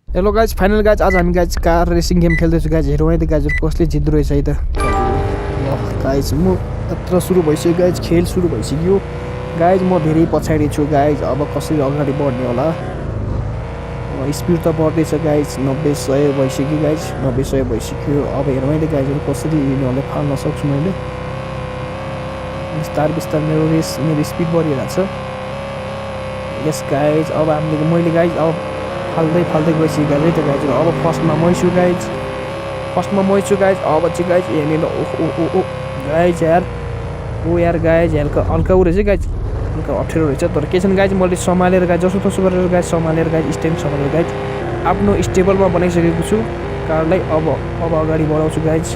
Hello guys, final guys आज हामी guys car racing game खेल्दैछु गाइज। हेरौँ है त गाइजहरू कसले जित्दो रहेछ है त। ल गाइज म यत्र सुरु भइसक्यो गाइज, खेल सुरु भइसक्यो गाइज। म धेरै पछाडि छु गाइज, अब कसरी अगाडि बढ्ने होला। स्पिड त बढ्दैछ गाइज, 90-100 भइसक्यो गाइज, 90-100 भइसक्यो। अब हेरौँ है त गाइजहरू कसरी यिनीहरूले फाल्न सक्छु मैले। बिस्तार बिस्तार मेरो स्पिड बढिरहेको छ। यस गाइज, अब मैले गाइज अब फाल्दै गइसक्यो गाइज है त गाइजहरू। अब फर्स्टमा मै छु गाइज, अब चाहिँ गाइज यहाँनिर ओ गाइज यार, यार गाइज हल्का उ रहेछ गाइज, हल्का अप्ठ्यारो रहेछ। तर के छैन गाइज, मैले सम्हालेर गाइज जसोतसो गरेर गाइज सम्हालेर गाइज स्ट्यान्ड सम्हालेर गाइज आफ्नो स्टेबलमा बनाइसकेको छु कारलाई। अब अगाडि बढाउँछु गाइज,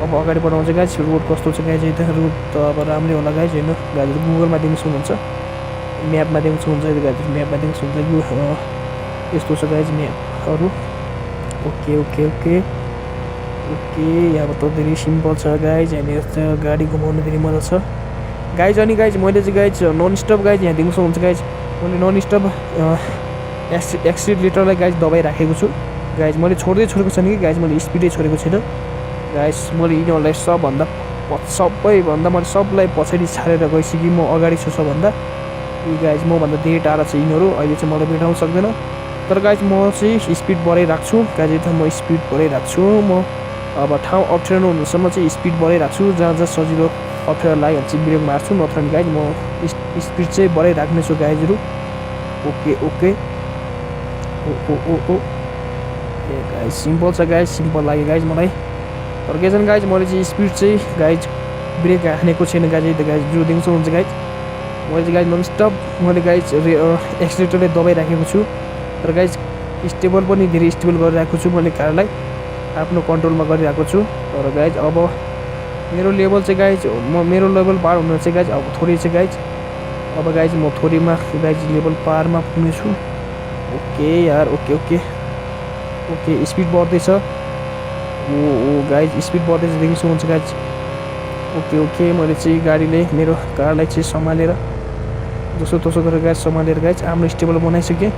अब अगाडि बढाउँछु गाइज। रोड कस्तो छ गाइज, रोड त अब राम्रै होला गाइज होइन। गाइजहरू गुगलमा देख्नु सक्नुहुन्छ, म्यापमा देख्नु सक्नुहुन्छ गाइजहरू, म्यापमा देख्नु सक्नुहुन्छ। यो यस्तो छ गाइज म्यापहरू। ओके ओके ओके ओके, अब त धेरै सिम्पल छ गाइज। यहाँनिर गाडी घुमाउनु धेरै मजा छ गाइज। अनि गाइज मैले चाहिँ गाइज नन स्टप गाइज यहाँ देख्नु सक्नुहुन्छ गाइज, मैले नन स्टप एक्सिलेटरलाई गाइज दबाई राखेको छु गाइज। मैले छोडेको छैन कि गाइज, मैले स्पिडै छोडेको छैन गाइज। मैले यिनीहरूलाई सबैभन्दा मैले सबलाई पछाडि छाडेर गइसकेँ। म अगाडि छु सबभन्दा। यी गाइज मभन्दा धेरै टाढा छ यिनीहरू, अहिले चाहिँ मलाई भेटाउन सक्दैन। तर गाइज म चाहिँ स्पिड बढाइराख्छु गाइज, त म स्पिड बढाइराख्छु। म अब ठाउँ अप्ठ्यारो हुनुसम्म चाहिँ स्पिड बढाइराख्छु। जहाँ जहाँ सजिलो अप्ठ्यारो लाग्यो भने चाहिँ ब्रेक मार्छु, नत्र नि गाइज म स्पिड चाहिँ बढाइराख्नेछु गाइजहरू। ओके ओके ओ ए गाइज सिम्पल छ गाइज, सिम्पल लाग्यो गाइज मलाई। तर के छैन गाइज, मैले चाहिँ स्पिड चाहिँ गाइज ब्रेक हानेको छैन गाइज, त गाइज जो देख्नु सक्नुहुन्छ गाइज। मैले चाहिँ गाइज ननस्टप मैले गाइज एक्सिलेटरले दबाइराखेको छु। तर गाइज स्टेबल पनि धेरै स्टेबल गरिरहेको छु मैले, कारलाई आफ्नो कन्ट्रोलमा गरिरहेको छु। तर गाइज अब मेरो लेभल चाहिँ गाइज मेरो लेभल पार हुनु चाहिँ गाइज अब थोरै छ गाइज। अब गाइज म थोरैमा गाइज लेभल पारमा पुग्नेछु। ओके यार, ओके ओके ओके स्पिड बढ्दैछ। ओ गाइज स्पिड बढ्दैछ देख्नु सक्नुहुन्छ गाइज। ओके ओके मैले चाहिँ गाडीले मेरो कारलाई चाहिँ सम्हालेर जसो तसो गरेर गाइज सम्हालेर गाइज आफ्नो स्टेबल बनाइसकेँ।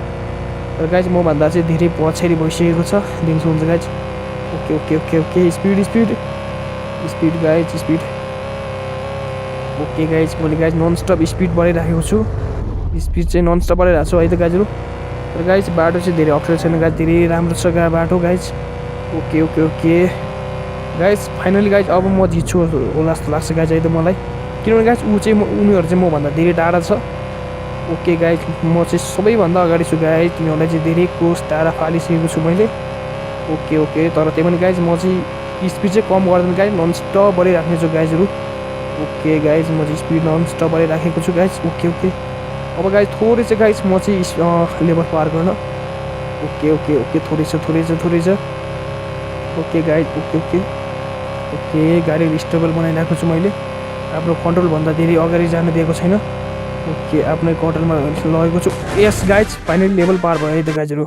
र गाइज मभन्दा चाहिँ धेरै पछाडि भइसकेको छ देख्नु सक्नुहुन्छ guys. Okay okay okay okay speed speed speed guys speed. Okay guys मैले गाइज ननस्टप स्पिड बढाइराखेको छु, स्पिड चाहिँ ननस्टप बढाइरहेको छु है त गाइजहरू। तर गाइज बाटो चाहिँ धेरै अप्ठ्यारो छैन गाइज, धेरै राम्रो छ बाटो guys. Okay okay okay guys finally guys अब म जित्छु होला जस्तो लाग्छ गाइज है त मलाई, किनभने गाइज उनीहरू चाहिँ मभन्दा धेरै टाढा छ। ओके गाइज म चाहिँ सबैभन्दा अगाडि छु गाइज, तिनीहरूलाई चाहिँ धेरै कोस टाढा फालिसकेको छु मैले। ओके ओके तर त्यही पनि गाइज म चाहिँ स्पिड चाहिँ कम गर्दैन गाइज, ननस्टप बढाइराख्ने छु गाइजहरू। ओके गाइज म चाहिँ स्पिड ननस्टप बढाइराखेको छु गाइज। ओके ओके अब गाइज थोरै चाहिँ गाइज म चाहिँ लेभल पार गर्न। ओके ओके ओके थोरै छ। Okay guys okay okay okay गाडी स्टेबल बनाइरहेको छु मैले, आफ्नो कन्ट्रोलभन्दा धेरै अगाडि जान दिएको छैन। ओके आफ्नै कन्ट्रोलमा लगेको छु। यस गाइज फाइनली लेभल पार भयो है त गाइजहरू।